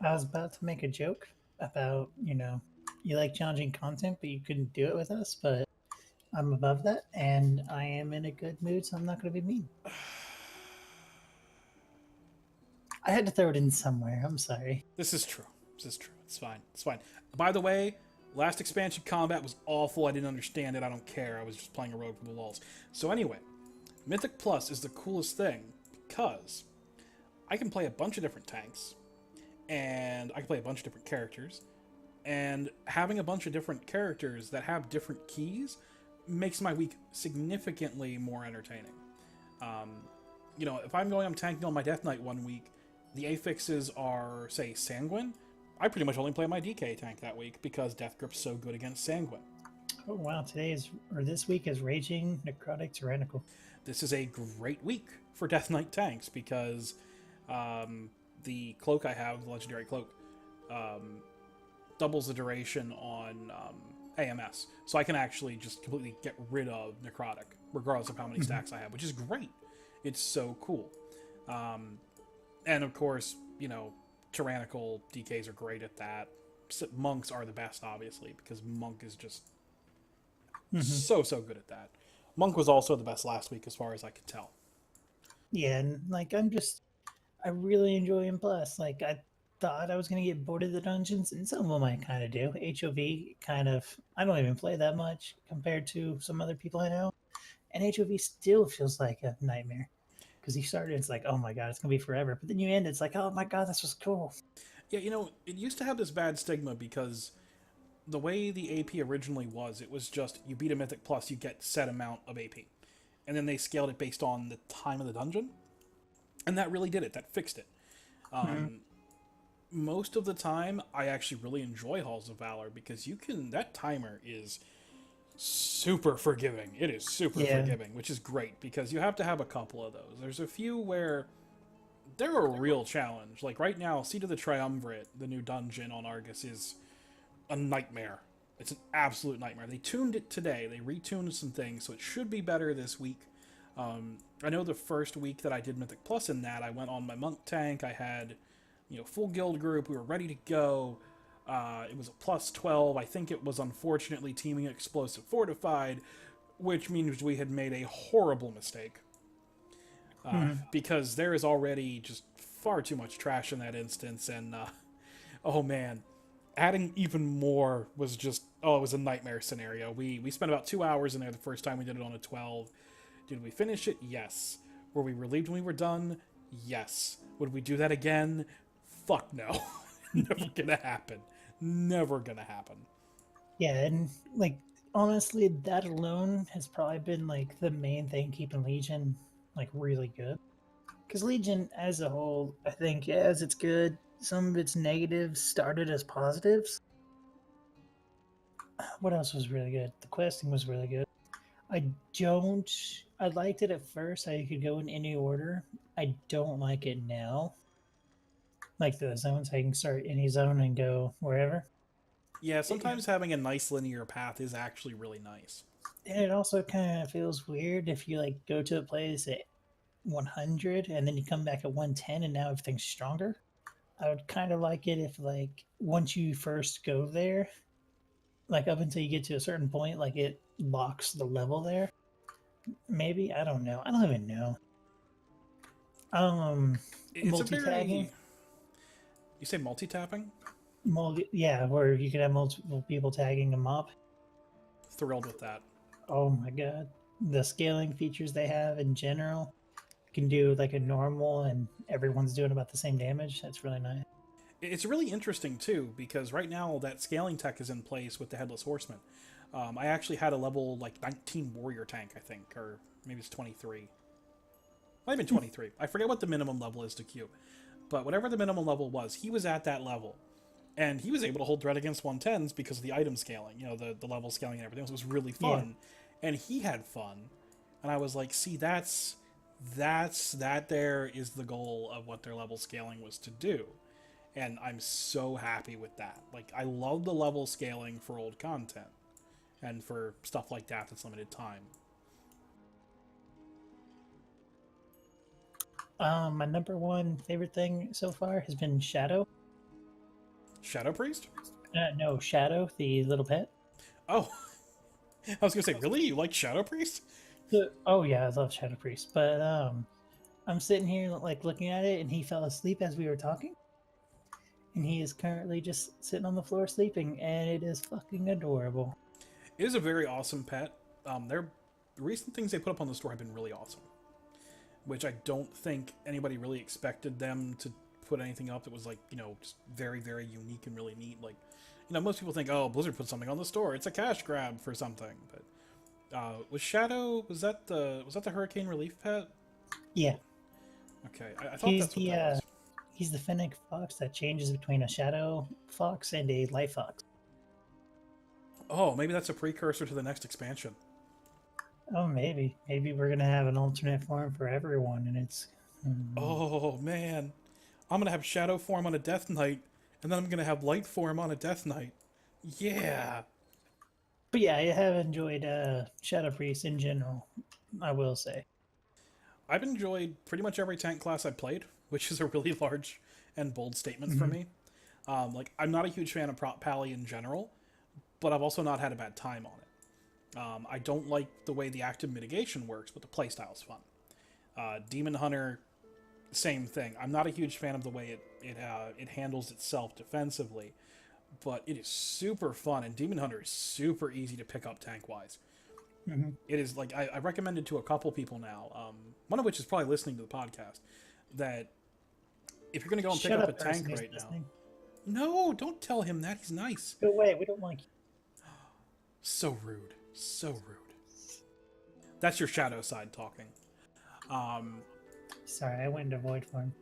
I was about to make a joke about, you like challenging content, but you couldn't do it with us, but I'm above that, and I am in a good mood, so I'm not going to be mean. I had to throw it in somewhere. I'm sorry. This is true. It's fine. By the way, last expansion combat was awful. I didn't understand it. I don't care. I was just playing a rogue for the lulz. So anyway, Mythic Plus is the coolest thing because I can play a bunch of different tanks, and I can play a bunch of different characters, and having a bunch of different characters that have different keys makes my week significantly more entertaining. If I'm tanking on my Death Knight one week, the affixes are, say, Sanguine. I pretty much only play my DK tank that week because Death Grip's so good against Sanguine. Oh wow, this week is Raging, Necrotic, Tyrannical. This is a great week for Death Knight tanks because the cloak I have, the Legendary Cloak, doubles the duration on AMS. So I can actually just completely get rid of Necrotic, regardless of how many stacks I have, which is great. It's so cool. And of course, Tyrannical DKs are great at that. Monks are the best, obviously, because Monk is just so good at that. Monk was also the best last week, as far as I could tell. Yeah, and I really enjoy him. Plus, thought I was going to get bored of the dungeons, and some of them I kind of do. HOV kind of, I don't even play that much compared to some other people I know. And HOV still feels like a nightmare. Because you started, it's like, oh my god, it's going to be forever. But then you end, it's like, oh my god, this was cool. Yeah, it used to have this bad stigma because the way the AP originally was, it was just you beat a Mythic Plus, you get set amount of AP. And then they scaled it based on the time of the dungeon. And that really did it. That fixed it. Mm-hmm. Most of the time, I actually really enjoy Halls of Valor because that timer is super forgiving. It is super Yeah. forgiving, which is great because you have to have a couple of those. There's a few where they're a real challenge. Like right now, Seat of the Triumvirate, the new dungeon on Argus, is a nightmare. It's an absolute nightmare. They tuned it today. They retuned some things, so it should be better this week. I know the first week that I did Mythic Plus in that, I went on my monk tank. I had, full guild group. We were ready to go. It was a plus 12. I think it was unfortunately teaming explosive fortified, which means we had made a horrible mistake. Mm-hmm. Because there is already just far too much trash in that instance, and oh man, adding even more was just it was a nightmare scenario. We spent about 2 hours in there the first time we did it on a 12. Did we finish it? Yes. Were we relieved when we were done? Yes. Would we do that again? Fuck no. Never gonna happen. Never gonna happen. Yeah, and like honestly, that alone has probably been like the main thing keeping Legion like really good. Because Legion as a whole, I think, as it's good, some of its negatives started as positives. What else was really good? The questing was really good. I don't. I liked it at first. I could go in any order. I don't like it now. Like the zones, I can start any zone and go wherever. Yeah, It, sometimes having a nice linear path is actually really nice. and it also kind of feels weird if you like go to a place at 100 and then you come back at 110 and now everything's stronger. I would kind of like it if like once you first go there, like up until you get to a certain point, like it locks the level there. Maybe I don't know. I don't even know. Um, It's a multi-tagging, very... You say multi-tapping? yeah, where you could have multiple people tagging a mob. Thrilled with that. Oh my god, the scaling features they have in general can do like a normal, and everyone's doing about the same damage. That's really nice. It's really interesting, too, because right now that scaling tech is in place with the Headless Horseman. I actually had a level, 19 warrior tank, I think, or maybe it's 23. Might have been 23. I forget what the minimum level is to queue. But whatever the minimum level was, he was at that level. And he was able to hold threat against 110s because of the item scaling, the level scaling and everything. It was really fun. Yeah. And he had fun. And I was like, see, that there is the goal of what their level scaling was to do. And I'm so happy with that. Like, I love the level scaling for old content. And for stuff like that that's limited time. My number one favorite thing so far has been Shadow. Shadow Priest? No, Shadow, the little pet. Oh, I was gonna say, really? You like Shadow Priest? Oh yeah, I love Shadow Priest. But I'm sitting here like looking at it, and he fell asleep as we were talking, and he is currently just sitting on the floor sleeping, and it is fucking adorable. It is a very awesome pet. The recent things they put up on the store have been really awesome, which I don't think anybody really expected them to put anything up that was just very, very unique and really neat. Like, most people think, oh, Blizzard put something on the store. It's a cash grab for something. But was Shadow, was that the Hurricane Relief pet? Yeah. Okay, I thought that's what that was. He's the Fennec Fox that changes between a Shadow Fox and a Light Fox. Oh, maybe that's a precursor to the next expansion. Oh, maybe. Maybe we're going to have an alternate form for everyone, and it's... Oh, man. I'm going to have Shadow form on a Death Knight, and then I'm going to have Light form on a Death Knight. Yeah! But yeah, I have enjoyed Shadow Priest in general, I will say. I've enjoyed pretty much every tank class I've played, which is a really large and bold statement for me. I'm not a huge fan of Prop Pally in general, but I've also not had a bad time on it. I don't like the way the active mitigation works, but the playstyle's fun. Demon Hunter same thing. I'm not a huge fan of the way it handles itself defensively, but it is super fun, and Demon Hunter is super easy to pick up tank-wise. Mm-hmm. It is like I recommend it to a couple people now, one of which is probably listening to the podcast, that if you're going to go and pick up a tank right now... No, don't tell him that. He's nice. Go away. We don't like you. So rude. So rude. That's your shadow side talking. Sorry, I went into void form.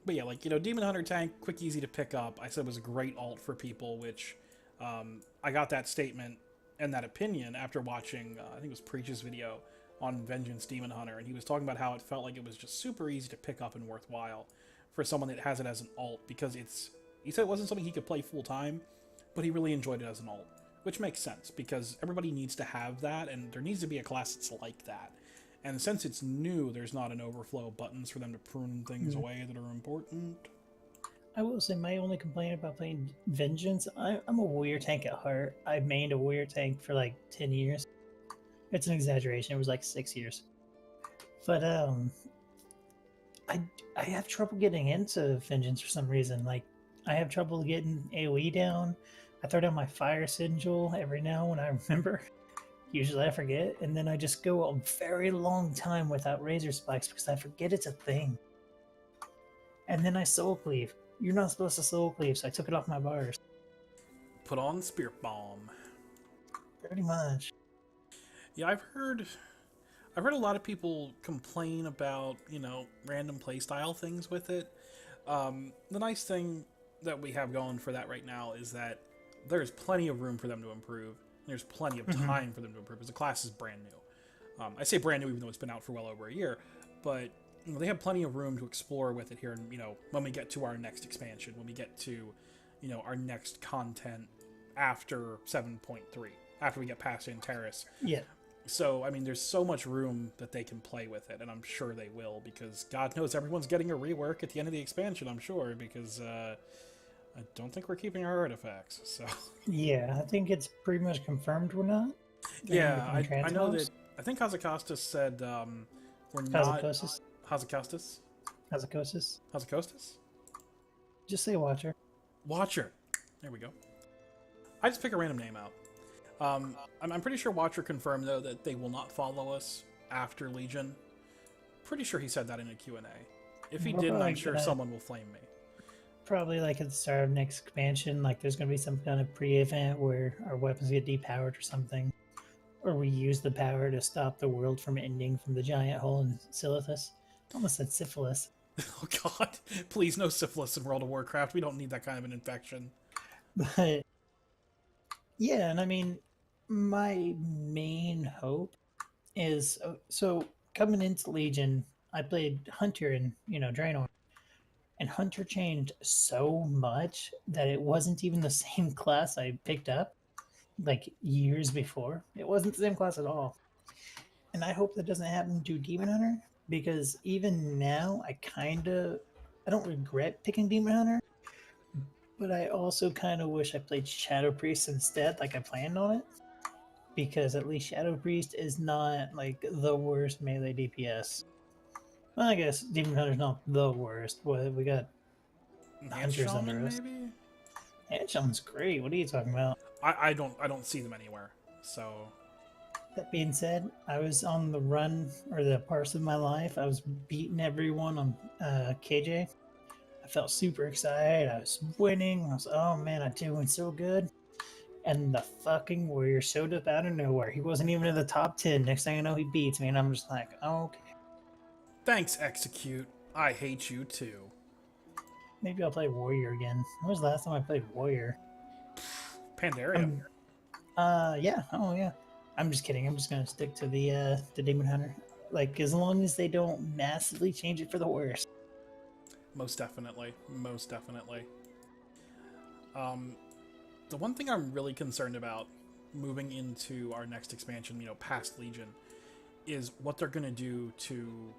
But yeah, like, Demon Hunter tank, quick, easy to pick up. I said was a great alt for people, which I got that statement and that opinion after watching, I think it was Preach's video on Vengeance Demon Hunter, and he was talking about how it felt like it was just super easy to pick up and worthwhile for someone that has it as an alt, because he said it wasn't something he could play full-time, but he really enjoyed it as an alt, which makes sense, because everybody needs to have that, and there needs to be a class that's like that. And since it's new, there's not an overflow of buttons for them to prune things away that are important. I will say my only complaint about playing Vengeance, I'm a warrior tank at heart. I've mained a warrior tank for like 10 years. It's an exaggeration. It was like 6 years. But I have trouble getting into Vengeance for some reason. Like, I have trouble getting AoE down. I throw down my Fire Sigil every now when I remember. Usually I forget, and then I just go a very long time without Razor Spikes because I forget it's a thing. And then I Soul Cleave. You're not supposed to Soul Cleave, so I took it off my bars. Put on Spirit Bomb. Pretty much. Yeah, I've heard a lot of people complain about, random playstyle things with it. The nice thing that we have going for that right now is that there's plenty of room for them to improve. There's plenty of time for them to improve, because the class is brand new. I say brand new even though it's been out for well over a year, but they have plenty of room to explore with it here, and when we get to our next expansion, when we get to our next content after 7.3, after we get past Antares. Yeah. So, I mean, there's so much room that they can play with it, and I'm sure they will, because God knows everyone's getting a rework at the end of the expansion, I'm sure, because I don't think we're keeping our artifacts, so... Yeah, I think it's pretty much confirmed we're not. Yeah, I know that... I think Hazakostas said we're not... Hazakostas? Hazakostas? Just say Watcher. Watcher. There we go. I just pick a random name out. I'm pretty sure Watcher confirmed, though, that they will not follow us after Legion. Pretty sure he said that in a Q&A. If he didn't, I'm sure someone will flame me. Probably like at the start of next expansion, like there's going to be some kind of pre-event where our weapons get depowered or something. Or we use the power to stop the world from ending from the giant hole in Silithus. I almost said syphilis. Oh god, please no syphilis in World of Warcraft. We don't need that kind of an infection. But yeah, and I mean, my main hope is, so coming into Legion, I played Hunter and, Draenor. And Hunter changed so much that it wasn't even the same class I picked up, like, years before. It wasn't the same class at all. And I hope that doesn't happen to Demon Hunter, because even now, I don't regret picking Demon Hunter, but I also kind of wish I played Shadow Priest instead, like I planned on it. Because at least Shadow Priest is not, like, the worst melee DPS. Well, I guess Demon Hunter's not the worst. We got Hunters under us. Maybe? Hand Shaman's great. What are you talking about? I don't see them anywhere. So That being said, I was on the run, or the parts of my life. I was beating everyone on KJ. I felt super excited. I was winning. I was, oh man, I'm doing so good. And the fucking warrior showed up out of nowhere. He wasn't even in the top 10. Next thing I know, he beats me, and I'm just like, oh, okay. Thanks, Execute. I hate you too. Maybe I'll play warrior again. When was the last time I played warrior? Pandaria. Yeah. Oh, yeah. I'm just kidding. I'm just gonna stick to the Demon Hunter. Like, as long as they don't massively change it for the worse. Most definitely. Most definitely. The one thing I'm really concerned about moving into our next expansion, past Legion, is what they're gonna do to...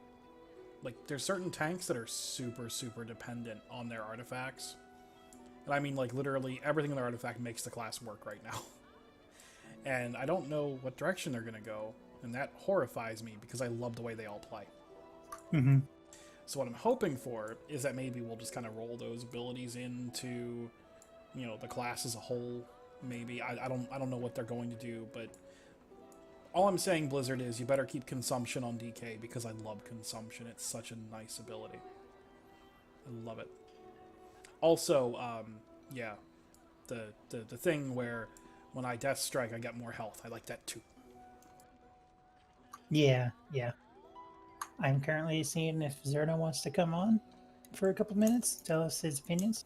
Like, there's certain tanks that are super, super dependent on their artifacts. And I mean, like, literally everything in their artifact makes the class work right now. And I don't know what direction they're going to go. And that horrifies me, because I love the way they all play. Mm-hmm. So what I'm hoping for is that maybe we'll just kind of roll those abilities into, you know, the class as a whole. Maybe I don't know what they're going to do, but all I'm saying, Blizzard, is you better keep consumption on DK because I love consumption. It's such a nice ability. I love it. Also, yeah, the thing where when I Death Strike, I get more health. I like that too. Yeah, yeah. I'm currently seeing if Zerno wants to come on for a couple minutes, tell us his opinions.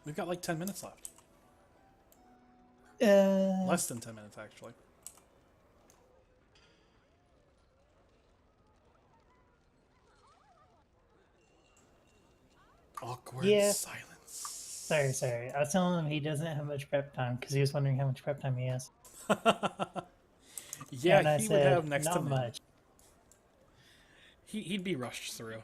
We've got like 10 minutes left. Uh, Less than 10 minutes, actually. Awkward silence. Sorry. I was telling him he doesn't have much prep time because he was wondering how much prep time he has. Yeah, and I he said, would have next to not me. much. He'd be rushed through.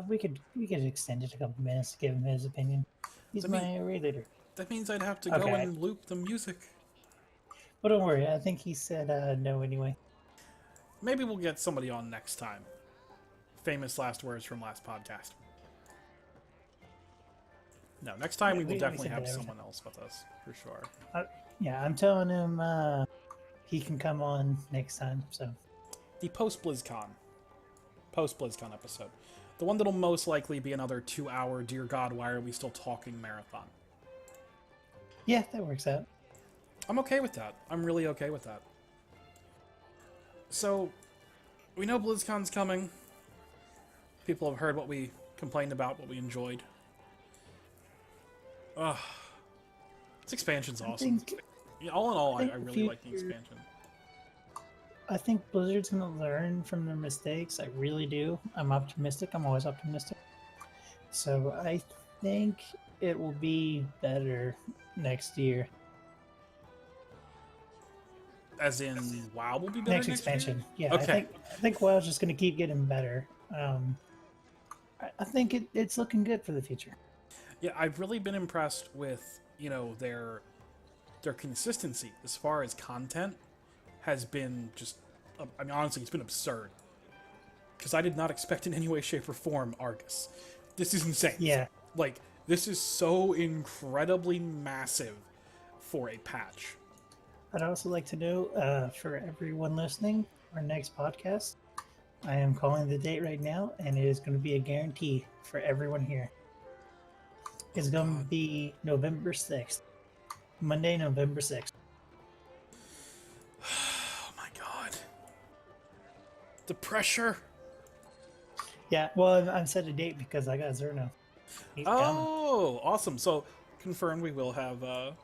We could extend it a couple minutes to give him his opinion. He's my raid leader. That means I'd have to go and loop the music. But don't worry, I think he said no anyway. Maybe we'll get somebody on next time. Famous last words from last podcast. No, next time we will definitely have someone else with us, for sure. Yeah, I'm telling him he can come on next time, so. The post-BlizzCon episode. The one that'll most likely be another 2-hour Dear God, Why Are We Still Talking marathon. Yeah, that works out. I'm okay with that. I'm really okay with that. So, we know BlizzCon's coming. People have heard what we complained about, what we enjoyed. Ugh. This expansion's awesome. All in all, I really like the expansion. I think Blizzard's going to learn from their mistakes. I really do. I'm optimistic. I'm always optimistic. So I think it will be better next year. As in, WoW will be better next expansion. Year? Yeah, okay. I think WoW's just going to keep getting better. I think it's looking good for the future. Yeah, I've really been impressed with, you know, their consistency as far as content has been just, I mean, honestly, it's been absurd. Because I did not expect in any way, shape, or form Argus. This is insane. Yeah. Like, this is so incredibly massive for a patch. I'd also like to know, for everyone listening, our next podcast, I am calling the date right now, and it is going to be a guarantee for everyone here. It's going to be November 6th. Monday, November 6th. Oh my god. The pressure. Yeah, well, I've set a date because I got Zerno. He's coming. Awesome. So, confirmed we will have a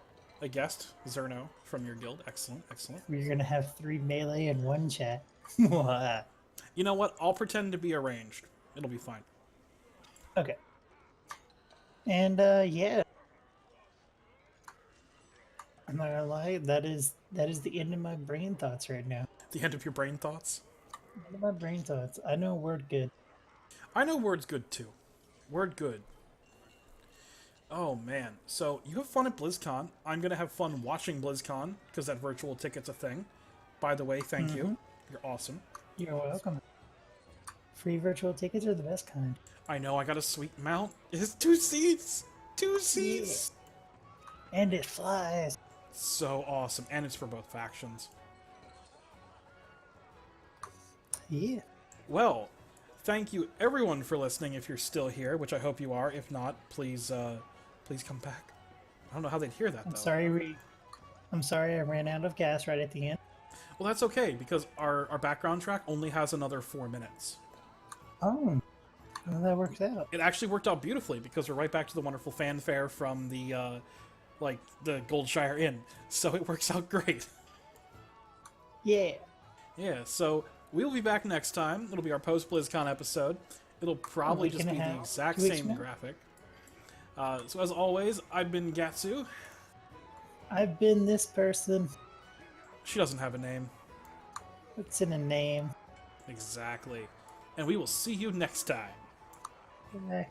guest, Zerno, from your guild. Excellent. We're going to have 3 melee and 1 chat. You know what? I'll pretend to be arranged. It'll be fine. Okay. And, yeah. I'm not gonna lie, that is the end of my brain thoughts right now. The end of your brain thoughts? End of my brain thoughts. I know word good. I know word's good too. Word good. Oh man. So you have fun at BlizzCon. I'm gonna have fun watching BlizzCon because that virtual ticket's a thing. By the way, thank you. You're awesome. You're welcome. Free virtual tickets are the best kind. I know. I got a sweet mount. It's 2 seats. 2 seats. Yeah. And it flies. So awesome. And it's for both factions. Yeah. Well, thank you everyone for listening if you're still here, which I hope you are. If not, please come back. I don't know how they'd hear that, though. I'm sorry I ran out of gas right at the end. Well, that's okay, because our background track only has another 4 minutes. Oh. Well, that works out. It actually worked out beautifully, because we're right back to the wonderful fanfare from the Goldshire Inn. So it works out great. Yeah. Yeah, so we'll be back next time. It'll be our post-BlizzCon episode. It'll probably just be the exact same graphic. So as always, I've been Gatsu. I've been this person. She doesn't have a name. What's in a name? Exactly. And we will see you next time. Goodbye.